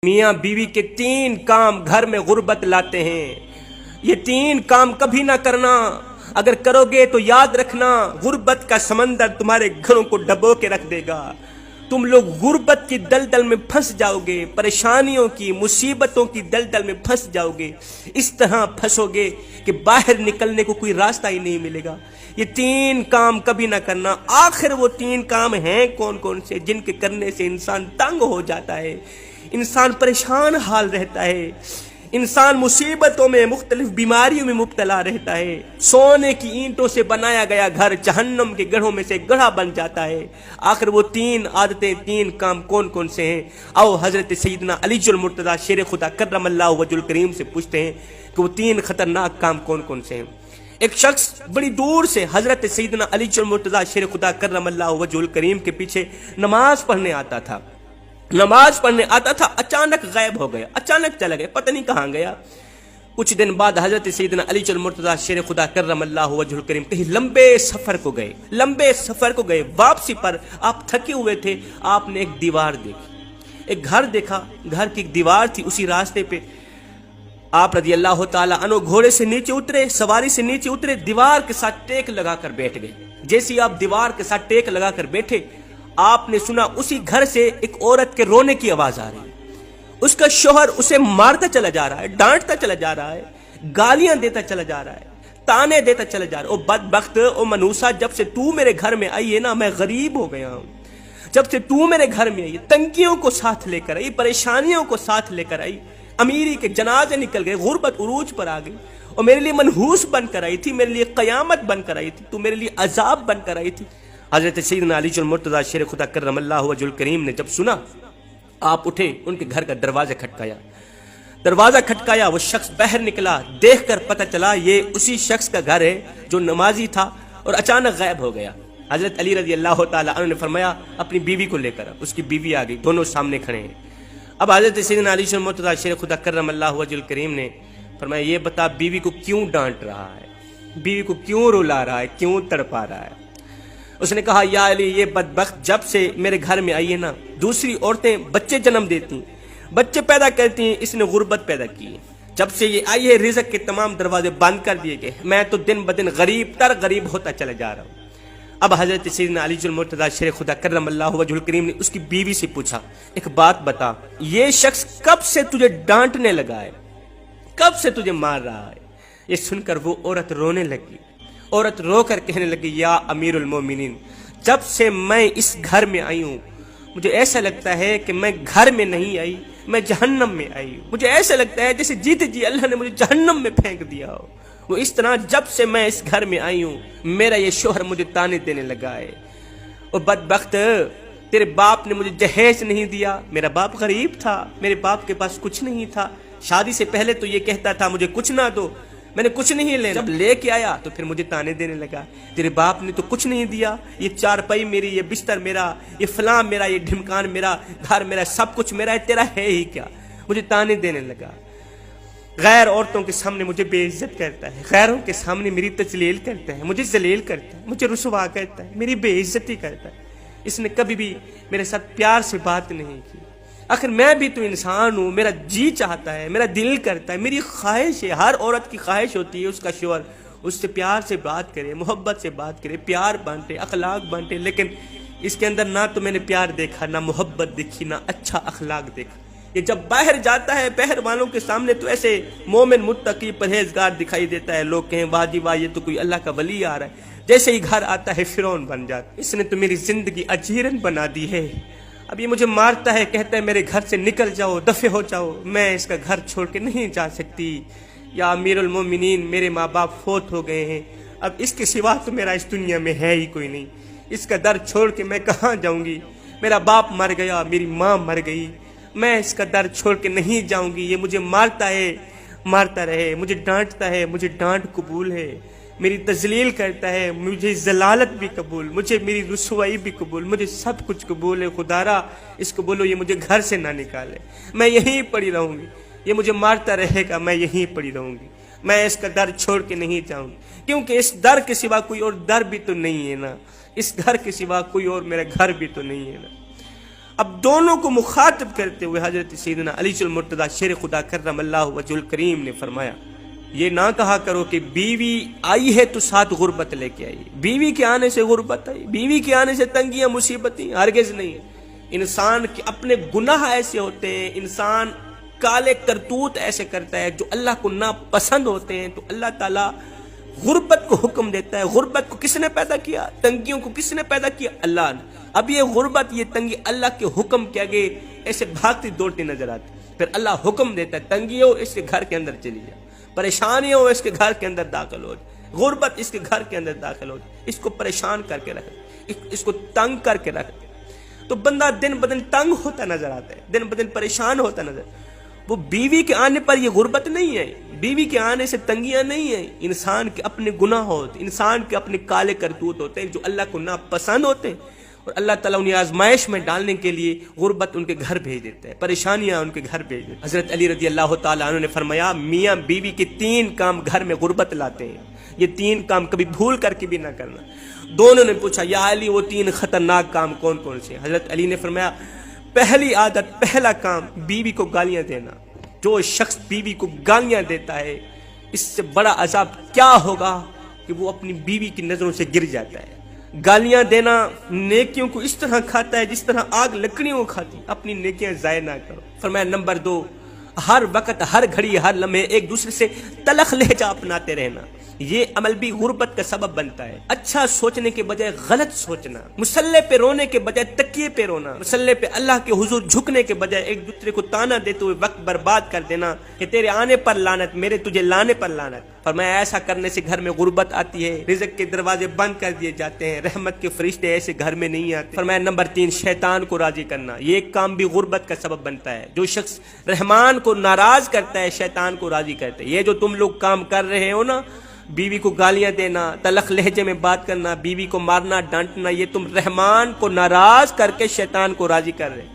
میاں بیوی کے 3 کام گھر میں غربت لاتے ہیں۔ یہ 3 کام کبھی نہ کرنا، اگر کرو گے تو یاد رکھنا غربت کا سمندر تمہارے گھروں کو ڈبو کے رکھ دے گا۔ تم لوگ غربت کی دلدل میں پھنس جاؤ گے، پریشانیوں کی، مصیبتوں کی دلدل میں پھنس جاؤ گے، اس طرح پھنسو گے کہ باہر نکلنے کو کوئی راستہ ہی نہیں ملے گا۔ یہ 3 کام کبھی نہ کرنا۔ آخر وہ 3 کام ہیں کون کون سے جن کے کرنے سے انسان تنگ ہو جاتا ہے، انسان پریشان حال رہتا ہے، انسان مصیبتوں میں، مختلف بیماریوں میں مبتلا رہتا ہے۔ سونے کی اینٹوں سے بنایا گیا گھر جہنم کے گڑھوں میں سے گڑھا بن جاتا ہے۔ آخر وہ 3 عادتیں، 3 کام کون کون سے ہیں؟ آؤ حضرت سیدنا علی المرتضیٰ شیر خدا کرم اللہ وجہ الکریم سے پوچھتے ہیں کہ وہ 3 خطرناک کام کون کون سے ہیں۔ ایک شخص بڑی دور سے حضرت سیدنا علی المرتضیٰ شیر خدا کرم اللہ وجہ الکریم کے پیچھے نماز پڑھنے آتا تھا، اچانک غائب ہو گیا، اچانک چلا گیا، پتہ نہیں کہاں گیا۔ کچھ دن بعد حضرت سیدنا علی المرتضیٰ شیر خدا کرم اللہ وجہ الکریم کہیں لمبے سفر کو گئے، واپسی پر آپ تھکے ہوئے تھے، آپ نے ایک دیوار دیکھی، ایک گھر دیکھا، گھر کی ایک دیوار تھی، اسی راستے پہ آپ رضی اللہ تعالیٰ عنہ گھوڑے سے نیچے اترے، سواری سے نیچے اترے، دیوار کے ساتھ ٹیک لگا کر بیٹھ گئے۔ جیسے آپ دیوار کے ساتھ ٹیک لگا کر بیٹھے، آپ نے سنا اسی گھر سے ایک عورت کے رونے کی آواز آ رہی ہے۔ اس کا شوہر اسے مارتا چلا جا رہا ہے، ڈانٹتا چلا جا رہا ہے، گالیاں دیتا چلا جا رہا ہے، تانے دیتا چلا جا رہا ہے۔ او بدبخت، او منوسا، جب سے تو میرے گھر میں آئی ہے نا، میں غریب ہو گیا ہوں۔ جب سے تو میرے گھر میں آئی، تنگیوں کو ساتھ لے کر آئی، پریشانیوں کو ساتھ لے کر آئی، امیری کے جنازے نکل گئے، غربت عروج پر آ گئی، اور میرے لیے منحوس بن کر آئی تھی، میرے لیے قیامت بن کر آئی تھی، تو میرے لیے عذاب بن کر آئی تھی۔ حضرت سیدنا علی المرتضیٰ شیر خدا کرم اللہ وجہ الکریم نے جب سنا، آپ اٹھے، ان کے گھر کا دروازہ کھٹکایا، وہ شخص باہر نکلا، دیکھ کر پتہ چلا یہ اسی شخص کا گھر ہے جو نمازی تھا اور اچانک غائب ہو گیا۔ حضرت علی رضی اللہ تعالیٰ عنہ نے فرمایا اپنی بیوی کو لے کر، اس کی بیوی آ گئی، دونوں سامنے کھڑے ہیں۔ اب حضرت سیدنا علی المرتضیٰ شیر خدا کرم اللہ وجہ الکریم نے فرمایا یہ بتا بیوی کو کیوں ڈانٹ رہا ہے، بیوی کو کیوں رلا رہا ہے، کیوں تڑپا رہا ہے؟ اس نے کہا یا علی، یہ بدبخت جب سے میرے گھر میں آئی ہے نا، دوسری عورتیں بچے جنم دیتی ہیں، بچے پیدا کرتی ہیں، اس نے غربت پیدا کی ہے۔ جب سے یہ آئی ہے رزق کے تمام دروازے بند کر دیے گئے، میں تو دن بدن غریب ہوتا چلا جا رہا ہوں۔ اب حضرت سیدنا علی المرتضیٰ شیر خدا کرم اللہ وجہ الکریم نے اس کی بیوی سے پوچھا ایک بات بتا، یہ شخص کب سے تجھے ڈانٹنے لگا ہے، کب سے تجھے مار رہا ہے؟ یہ سن کر وہ عورت رونے لگی، عورت رو کر کہنے لگی یا امیر المومنین، جب سے میں اس گھر میں آئی ہوں مجھے ایسا لگتا ہے کہ میں گھر میں نہیں آئی، میں جہنم میں آئی ہوں۔ مجھے ایسا لگتا ہے جیسے جیتے جی اللہ نے مجھے جہنم میں پھینک دیا ہو۔ وہ اس طرح جب سے میں اس گھر میں آئی ہوں میرا یہ شوہر مجھے تانے دینے لگا ہے۔ اور بدبخت، تیرے باپ نے مجھے جہیز نہیں دیا، میرا باپ غریب تھا، میرے باپ کے پاس کچھ نہیں تھا، شادی سے پہلے تو یہ کہتا تھا مجھے کچھ نہ دو، میں نے کچھ نہیں لینا، جب لے کے آیا تو پھر مجھے تانے دینے لگا، تیرے باپ نے تو کچھ نہیں دیا، یہ چارپائی میری، یہ بستر میرا، یہ فلاں میرا، یہ ڈھمکان میرا، گھر میرا، سب کچھ میرا ہے، تیرا ہے ہی کیا؟ مجھے تانے دینے لگا، غیر عورتوں کے سامنے مجھے بے عزت کرتا ہے، غیروں کے سامنے میری تجلیل کرتا ہے، مجھے ذلیل کرتا ہے، مجھے رسوا کرتا ہے، میری بے عزتی کرتا ہے۔ اس نے کبھی بھی میرے ساتھ پیار سے بات نہیں کی۔ آخر میں بھی تو انسان ہوں، میرا جی چاہتا ہے، میرا دل کرتا ہے، میری خواہش ہے، ہر عورت کی خواہش ہوتی ہے اس کا شوہر اس سے پیار سے بات کرے، محبت سے بات کرے، پیار بانٹے، اخلاق بانٹے، لیکن اس کے اندر نہ تو میں نے پیار دیکھا، نہ محبت دیکھی، نہ اچھا اخلاق دیکھا۔ یہ جب باہر جاتا ہے باہر والوں کے سامنے تو ایسے مومن، متقی، پرہیزگار دکھائی دیتا ہے، لوگ کہیں واہ جی واہ یہ تو کوئی اللہ کا ولی آ رہا ہے، جیسے ہی گھر آتا ہے فرعون بن جاتا ہے۔ اس نے تو میری زندگی اجیرن بنا دی ہے، اب یہ مجھے مارتا ہے، کہتا ہے میرے گھر سے نکل جاؤ، دفع ہو جاؤ، میں اس کا گھر چھوڑ کے نہیں جا سکتی۔ یا امیر المومنین، میرے ماں باپ فوت ہو گئے ہیں، اب اس کے سوا تو میرا اس دنیا میں ہے ہی کوئی نہیں، اس کا در چھوڑ کے میں کہاں جاؤں گی؟ میرا باپ مر گیا، میری ماں مر گئی، میں اس کا در چھوڑ کے نہیں جاؤں گی، یہ مجھے مارتا ہے، مارتا رہے، مجھے ڈانٹتا ہے، مجھے ڈانٹ قبول ہے، میری تذلیل کرتا ہے، مجھے ذلالت بھی قبول، مجھے میری رسوائی بھی قبول، مجھے سب کچھ قبول ہے، خدا را اس کو بولو یہ مجھے گھر سے نہ نکالے، میں یہیں پڑی رہوں گی، یہ مجھے مارتا رہے گا، میں یہیں پڑی رہوں گی، میں اس کا در چھوڑ کے نہیں جاؤں گی، کیونکہ اس در کے سوا کوئی اور در بھی تو نہیں ہے نا، اس گھر کے سوا کوئی اور میرا گھر بھی تو نہیں ہے نا۔ اب دونوں کو مخاطب کرتے ہوئے حضرت سیدنا علی المرتضیٰ شیر خدا کرم اللہ وجہ الکریم نے فرمایا یہ نہ کہا کرو کہ بیوی آئی ہے تو ساتھ غربت لے کے آئی، بیوی کے آنے سے غربت آئی، بیوی کے آنے سے تنگیاں مصیبتیں، ہرگز نہیں ہے۔ انسان کے اپنے گناہ ایسے ہوتے ہیں، انسان کالے کرتوت ایسے کرتا ہے جو اللہ کو ناپسند ہوتے ہیں، تو اللہ تعالیٰ غربت کو حکم دیتا ہے۔ غربت کو کس نے پیدا کیا؟ تنگیوں کو کس نے پیدا کیا؟ اللہ نے۔ اب یہ غربت، یہ تنگی اللہ کے حکم کے آگے ایسے بھاگتی دوڑتی نظر آتی، پھر اللہ حکم دیتا ہے تنگی ہو اس کے گھر کے اندر چلی جا، پریشانی ہو اس کے گھر کے اندر داخل ہو جائے، غربت اس کے گھر کے اندر داخل ہو جائے، اس کو پریشان کر کے رکھ، اس کو تنگ کر کے رکھ، تو بندہ دن بدن تنگ ہوتا نظر آتا ہے، دن بدن پریشان ہوتا نظر۔ وہ بیوی کے آنے پر یہ غربت نہیں ہے، بیوی کے آنے سے تنگیاں نہیں ہیں، انسان کے اپنے گناہ ہوتے، انسان کے اپنے کالے کرتوت ہوتے ہیں جو اللہ کو ناپسند ہوتے ہیں، اور اللہ تعالیٰ انہیں آزمائش میں ڈالنے کے لیے غربت ان کے گھر بھیج دیتا ہے، پریشانیاں ان کے گھر بھیج دیتا ہے۔ حضرت علی رضی اللہ تعالیٰ عنہ نے فرمایا میاں بیوی کے 3 کام گھر میں غربت لاتے ہیں، یہ 3 کام کبھی بھول کر کے بھی نہ کرنا۔ دونوں نے پوچھا یا علی وہ 3 خطرناک کام کون کون سے؟ حضرت علی نے فرمایا پہلی عادت، پہلا کام بیوی کو گالیاں دینا۔ جو شخص بیوی کو گالیاں دیتا ہے اس سے بڑا عذاب کیا ہوگا کہ وہ اپنی بیوی کی نظروں سے گر جاتا ہے۔ گالیاں دینا نیکیوں کو اس طرح کھاتا ہے جس طرح آگ لکڑیوں کو کھاتی، اپنی نیکیاں ضائع نہ کرو۔ فرمایا نمبر 2، ہر وقت ہر گھڑی ہر لمحے ایک دوسرے سے تلخ لہجہ اپناتے رہنا، یہ عمل بھی غربت کا سبب بنتا ہے۔ اچھا سوچنے کے بجائے غلط سوچنا، مصلے پہ رونے کے بجائے تکیے پہ رونا، مصلے پہ اللہ کے حضور جھکنے کے بجائے ایک دوسرے کو تانا دیتے ہوئے وقت برباد کر دینا کہ تیرے آنے پر لعنت، میرے تجھے لانے پر لعنت۔ فرمایا ایسا کرنے سے گھر میں غربت آتی ہے، رزق کے دروازے بند کر دیے جاتے ہیں، رحمت کے فرشتے ایسے گھر میں نہیں آتے۔ فرمایا نمبر 3، شیطان کو راضی کرنا، یہ ایک کام بھی غربت کا سبب بنتا ہے۔ جو شخص رحمان کو ناراض کرتا ہے شیطان کو راضی کرتا ہے۔ یہ جو تم لوگ کام کر رہے ہو نا، بیوی کو گالیاں دینا، تلخ لہجے میں بات کرنا، بیوی کو مارنا ڈانٹنا، یہ تم رحمان کو ناراض کر کے شیطان کو راضی کر رہے